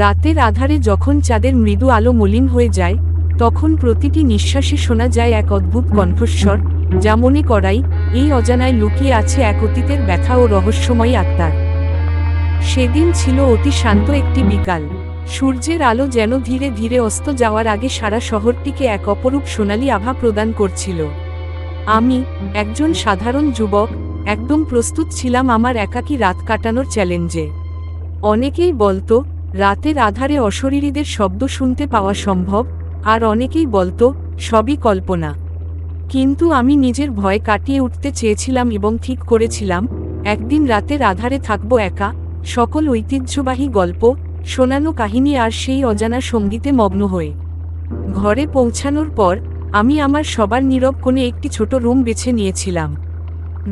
রাতের আধারে যখন চাঁদের মৃদু আলো মলিন হয়ে যায়, তখন প্রতিটি নিঃশ্বাসে শোনা যায় এক অদ্ভুত কণ্ঠস্বর, যা মনে করায় এই অজানায় লুকিয়ে আছে এক অতীতের ব্যথা ও রহস্যময়ী আত্মার। সেদিন ছিল অতি শান্ত একটি বিকাল। সূর্যের আলো যেন ধীরে ধীরে অস্ত যাওয়ার আগে সারা শহরটিকে এক অপরূপ সোনালী আভা প্রদান করছিল। আমি, একজন সাধারণ যুবক, একদম প্রস্তুত ছিলাম আমার একাকী রাত কাটানোর চ্যালেঞ্জে। অনেকেই বলতো রাতের আধারে অশরীরীদের শব্দ শুনতে পাওয়া সম্ভব, আর অনেকেই বলতো সবই কল্পনা। কিন্তু আমি নিজের ভয় কাটিয়ে উঠতে চেয়েছিলাম এবং ঠিক করেছিলাম একদিন রাতের আধারে থাকবো একা, সকল ঐতিহ্যবাহী গল্প, শোনানো কাহিনী আর সেই অজানা সঙ্গীতে মগ্ন হয়ে। ঘরে পৌঁছানোর পর আমি আমার সবার নীরব কোণে একটি ছোট রুম বেছে নিয়েছিলাম।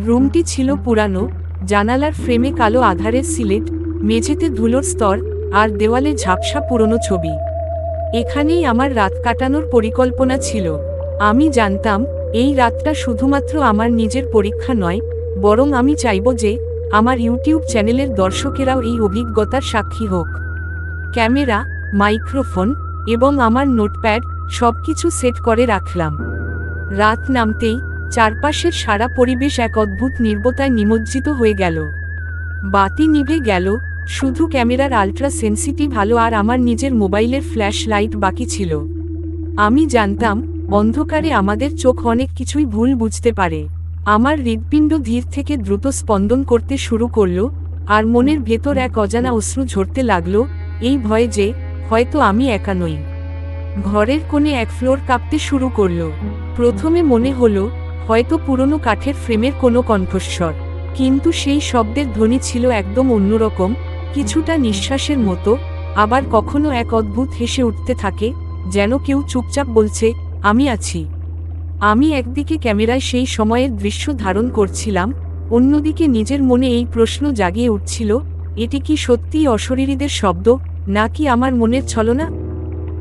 রুমটি ছিল পুরানো, জানালার ফ্রেমে কালো আধারের সিলেট, মেঝেতে ধুলোর স্তর, আর দেওয়ালে ঝাপসা পুরনো ছবি। এখানেই আমার রাত কাটানোর পরিকল্পনা ছিল। আমি জানতাম এই রাতটা শুধুমাত্র আমার নিজের পরীক্ষা নয়, বরং আমি চাইব যে আমার ইউটিউব চ্যানেলের দর্শকেরাও এই অভিজ্ঞতার সাক্ষী হোক। ক্যামেরা, মাইক্রোফোন এবং আমার নোটপ্যাড সবকিছু সেট করে রাখলাম। রাত নামতেই চারপাশের সারা পরিবেশ এক অদ্ভুত নীরবতায় নিমজ্জিত হয়ে গেল। বাতি নিভে গেল, শুধু ক্যামেরার আলট্রা সেন্সিটিভ আলো আর আমার নিজের মোবাইলের ফ্ল্যাশ লাইট বাকি ছিল। আমি জানতাম অন্ধকারে আমাদের চোখ অনেক কিছুই ভুল বুঝতে পারে। আমার হৃৎপিণ্ড ধীর থেকে দ্রুত স্পন্দন করতে শুরু করল, আর মনের ভেতর এক অজানা অশ্রু ঝরতে লাগল, এই ভয়ে যে হয়তো আমি একা নই। ঘরের কোণে এক ফ্লোর কাঁপতে শুরু করল। প্রথমে মনে হলো হয়তো পুরনো কাঠের ফ্রেমের কোনো কণ্ঠস্বর, কিন্তু সেই শব্দের ধ্বনি ছিল একদম অন্যরকম, কিছুটা নিঃশ্বাসের মতো, আবার কখনো এক অদ্ভুত হেসে উঠতে থাকে, যেন কেউ চুপচাপ বলছে, আমি আছি। আমি একদিকে ক্যামেরায় সেই সময়ের দৃশ্য ধারণ করছিলাম, অন্যদিকে নিজের মনে এই প্রশ্ন জাগিয়ে উঠছিল, এটি কি সত্যিই অশরীরীদের শব্দ, নাকি আমার মনের ছলনা?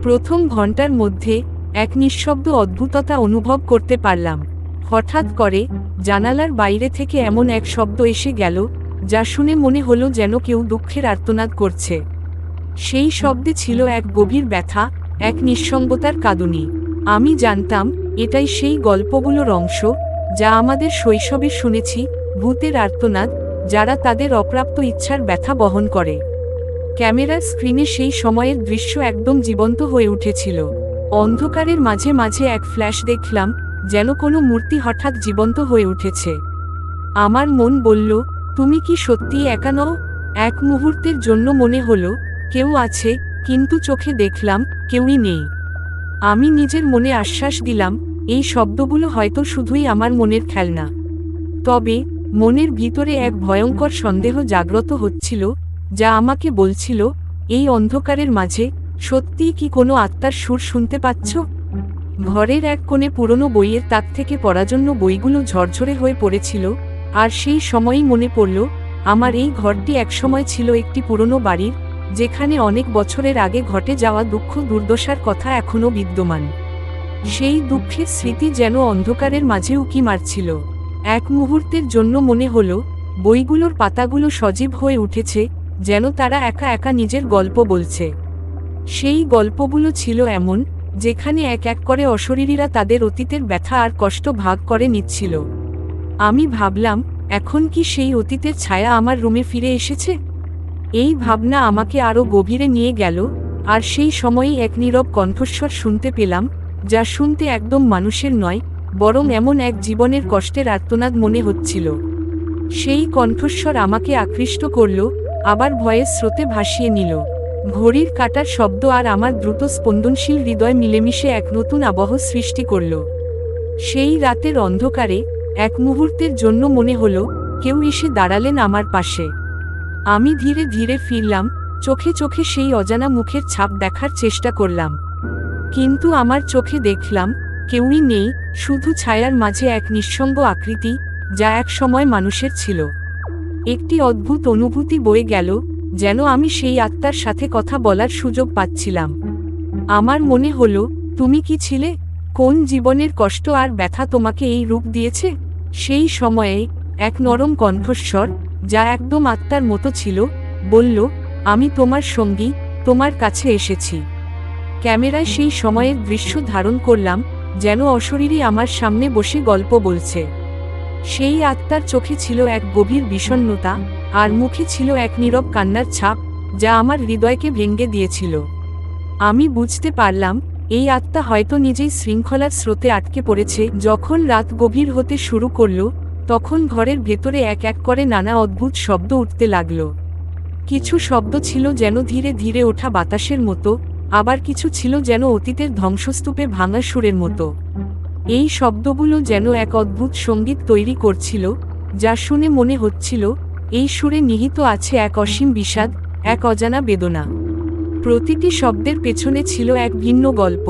প্রথম ঘন্টার মধ্যে এক নিঃশব্দ অদ্ভুততা অনুভব করতে পারলাম। হঠাৎ করে জানালার বাইরে থেকে এমন এক শব্দ এসে গেল, যা শুনে মনে হলো যেন কেউ দুঃখের আর্তনাদ করছে। সেই শব্দে ছিল এক গভীর ব্যথা, এক নিঃসঙ্গতার কাঁদুনি। আমি জানতাম এটাই সেই গল্পগুলোর অংশ, যা আমাদের শৈশবে শুনেছি, ভূতের আর্তনাদ, যারা তাদের অপ্রাপ্ত ইচ্ছার ব্যথা বহন করে। ক্যামেরার স্ক্রিনে সেই সময়ের দৃশ্য একদম জীবন্ত হয়ে উঠেছিল। অন্ধকারের মাঝে মাঝে এক ফ্ল্যাশ দেখলাম, যেন কোনো মূর্তি হঠাৎ জীবন্ত হয়ে উঠেছে। আমার মন বলল, তুমি কি সত্যিই একা নও? এক মুহূর্তের জন্য মনে হলো কেউ আছে, কিন্তু চোখে দেখলাম কেউই নেই। আমি নিজের মনে আশ্বাস দিলাম, এই শব্দগুলো হয়তো শুধুই আমার মনের খেলনা। তবে মনের ভিতরে এক ভয়ঙ্কর সন্দেহ জাগ্রত হচ্ছিল, যা আমাকে বলছিল, এই অন্ধকারের মাঝে সত্যিই কি কোনো আত্মার সুর শুনতে পাচ্ছ? ঘরের এক কোণে পুরনো বইয়ের তাক থেকে পড়ার জন্য বইগুলো ঝরঝরে হয়ে পড়েছিল, আর সেই সময়ই মনে পড়ল আমার এই ঘরটি একসময় ছিল একটি পুরনো বাড়ির, যেখানে অনেক বছরের আগে ঘটে যাওয়া দুঃখ দুর্দশার কথা এখনও বিদ্যমান। সেই দুঃখের স্মৃতি যেন অন্ধকারের মাঝে উকি মারছিল। এক মুহূর্তের জন্য মনে হলো বইগুলোর পাতাগুলো সজীব হয়ে উঠেছে, যেন তারা একা একা নিজের গল্প বলছে। সেই গল্পগুলো ছিল এমন, যেখানে এক এক করে অশরীরীরা তাদের অতীতের ব্যথা আর কষ্ট ভাগ করে নিচ্ছিল। আমি ভাবলাম, এখন কি সেই অতীতের ছায়া আমার রুমে ফিরে এসেছে? এই ভাবনা আমাকে আরও গভীরে নিয়ে গেল, আর সেই সময়ই এক নীরব কণ্ঠস্বর শুনতে পেলাম, যা শুনতে একদম মানুষের নয়, বরং এমন এক জীবনের কষ্টের আর্তনাদ মনে হচ্ছিল। সেই কণ্ঠস্বর আমাকে আকৃষ্ট করল, আবার ভয়ের স্রোতে ভাসিয়ে নিল। ঘড়ির কাঁটার শব্দ আর আমার দ্রুত স্পন্দনশীল হৃদয় মিলেমিশে এক নতুন আবহ সৃষ্টি করল। সেই রাতের অন্ধকারে এক মুহূর্তের জন্য মনে হলো কেউ এসে দাঁড়ালেন আমার পাশে। আমি ধীরে ধীরে ফিরলাম, চোখে চোখে সেই অজানা মুখের ছাপ দেখার চেষ্টা করলাম। কিন্তু আমার চোখে দেখলাম কেউই নেই, শুধু ছায়ার মাঝে এক নিঃসঙ্গ আকৃতি, যা এক সময় মানুষের ছিল। একটি অদ্ভুত অনুভূতি বয়ে গেল, যেন আমি সেই আত্মার সাথে কথা বলার সুযোগ পাচ্ছিলাম। আমার মনে হলো, তুমি কি ছিলে? কোন জীবনের কষ্ট আর ব্যথা তোমাকে এই রূপ দিয়েছে? সেই সময়ে এক নরম কণ্ঠস্বর, যা একদম আত্মার মতো ছিল, বলল, আমি তোমার সঙ্গী, তোমার কাছে এসেছি। ক্যামেরায় সেই সময়ের দৃশ্য ধারণ করলাম, যেন অশরীরী আমার সামনে বসে গল্প বলছে। সেই আত্মার চোখে ছিল এক গভীর বিষণ্ণতা, আর মুখে ছিল এক নীরব কান্নার ছাপ, যা আমার হৃদয়কে ভেঙে দিয়েছিল। আমি বুঝতে পারলাম, এই আত্মা হয়তো নিজেই শৃঙ্খলার স্রোতে আটকে পড়েছে। যখন রাত গভীর হতে শুরু করল, তখন ঘরের ভেতরে এক এক করে নানা অদ্ভুত শব্দ উঠতে লাগল। কিছু শব্দ ছিল যেন ধীরে ধীরে ওঠা বাতাসের মতো, আবার কিছু ছিল যেন অতীতের ধ্বংসস্তূপে ভাঙা সুরের মতো। এই শব্দগুলো যেন এক অদ্ভুত সঙ্গীত তৈরি করছিল, যা শুনে মনে হচ্ছিল এই সুরে নিহিত আছে এক অসীম বিষাদ, এক অজানা বেদনা। প্রতিটি শব্দের পেছনে ছিল এক ভিন্ন গল্প।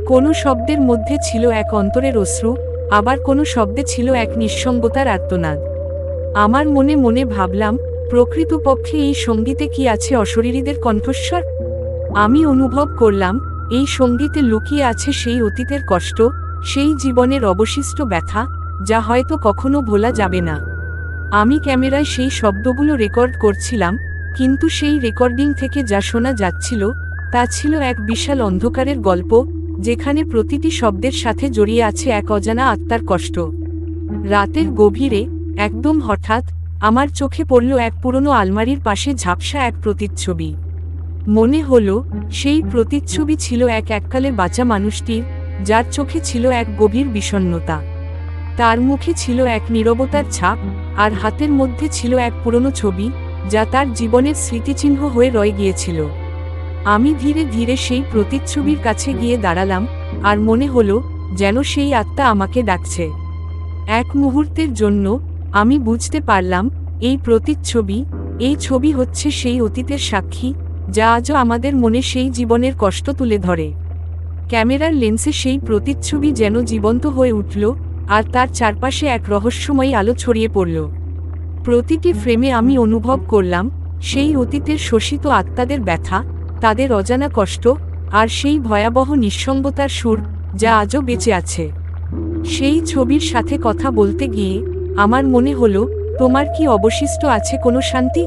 কোনো শব্দের মধ্যে ছিল এক অন্তরের অশ্রু, আবার কোনো শব্দে ছিল এক নিঃসঙ্গতার আর্তনাদ। আমার মনে মনে ভাবলাম, প্রকৃতপক্ষে এই সঙ্গীতে কি আছে অশরীরীদের কণ্ঠস্বর? আমি অনুভব করলাম, এই সঙ্গীতে লুকিয়ে আছে সেই অতীতের কষ্ট, সেই জীবনের অবশিষ্ট ব্যথা, যা হয়তো কখনো ভোলা যাবে না। আমি ক্যামেরায় সেই শব্দগুলো রেকর্ড করছিলাম, কিন্তু সেই রেকর্ডিং থেকে যা শোনা যাচ্ছিল তা ছিল এক বিশাল অন্ধকারের গল্প, যেখানে প্রতিটি শব্দের সাথে জড়িয়ে আছে এক অজানা আত্মার কষ্ট। রাতের গভীরে, একদম হঠাৎ, আমার চোখে পড়ল এক পুরনো আলমারির পাশে ঝাপসা এক প্রতিচ্ছবি। মনে হলো, সেই প্রতিচ্ছবি ছিল এক এককালের বাঁচা মানুষটির, যার চোখে ছিল এক গভীর বিষণ্ণতা। তার মুখে ছিল এক নীরবতার ছাপ, আর হাতের মধ্যে ছিল এক পুরনো ছবি, যা তার জীবনের স্মৃতিচিহ্ন হয়ে রয়ে গিয়েছিল। আমি ধীরে ধীরে সেই প্রতিচ্ছবির কাছে গিয়ে দাঁড়ালাম, আর মনে হলো যেন সেই আত্মা আমাকে ডাকছে। এক মুহূর্তের জন্য আমি বুঝতে পারলাম, এই প্রতিচ্ছবি, এই ছবি হচ্ছে সেই অতীতের সাক্ষী, যা আজও আমাদের মনে সেই জীবনের কষ্ট তুলে ধরে। ক্যামেরার লেন্সে সেই প্রতিচ্ছবি যেন জীবন্ত হয়ে উঠল, আর তার চারপাশে এক রহস্যময়ী আলো ছড়িয়ে পড়ল। প্রতিটি ফ্রেমে আমি অনুভব করলাম সেই অতীতের শোষিত আত্মাদের ব্যথা, তাদের অজানা কষ্ট, আর সেই ভয়াবহ নিঃসঙ্গতার সুর, যা আজও বেঁচে আছে। সেই ছবির সাথে কথা বলতে গিয়ে আমার মনে হলো, তোমার কি অবশিষ্ট আছে কোনো শান্তি?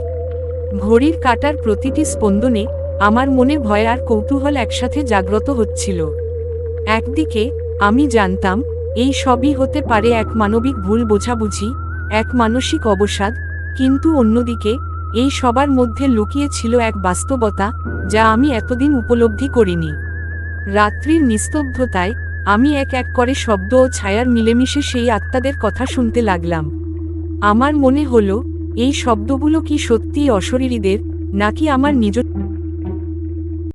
ঘড়ির কাঁটার প্রতিটি স্পন্দনে আমার মনে ভয় আর কৌতূহল একসাথে জাগ্রত হচ্ছিল। একদিকে আমি জানতাম, এই সবই হতে পারে এক মানবিক ভুল বোঝাবুঝি, এক মানসিক অবসাদ, কিন্তু অন্যদিকে এই সবার মধ্যে লুকিয়ে ছিল এক বাস্তবতা, যা আমি এতদিন উপলব্ধি করিনি। রাত্রির নিস্তব্ধতায় আমি এক এক করে শব্দ ও ছায়ার মিলেমিশে সেই আত্মাদের কথা শুনতে লাগলাম। আমার মনে হলো, এই শব্দগুলো কি সত্যিই অশরীরীদের, নাকি আমার নিজ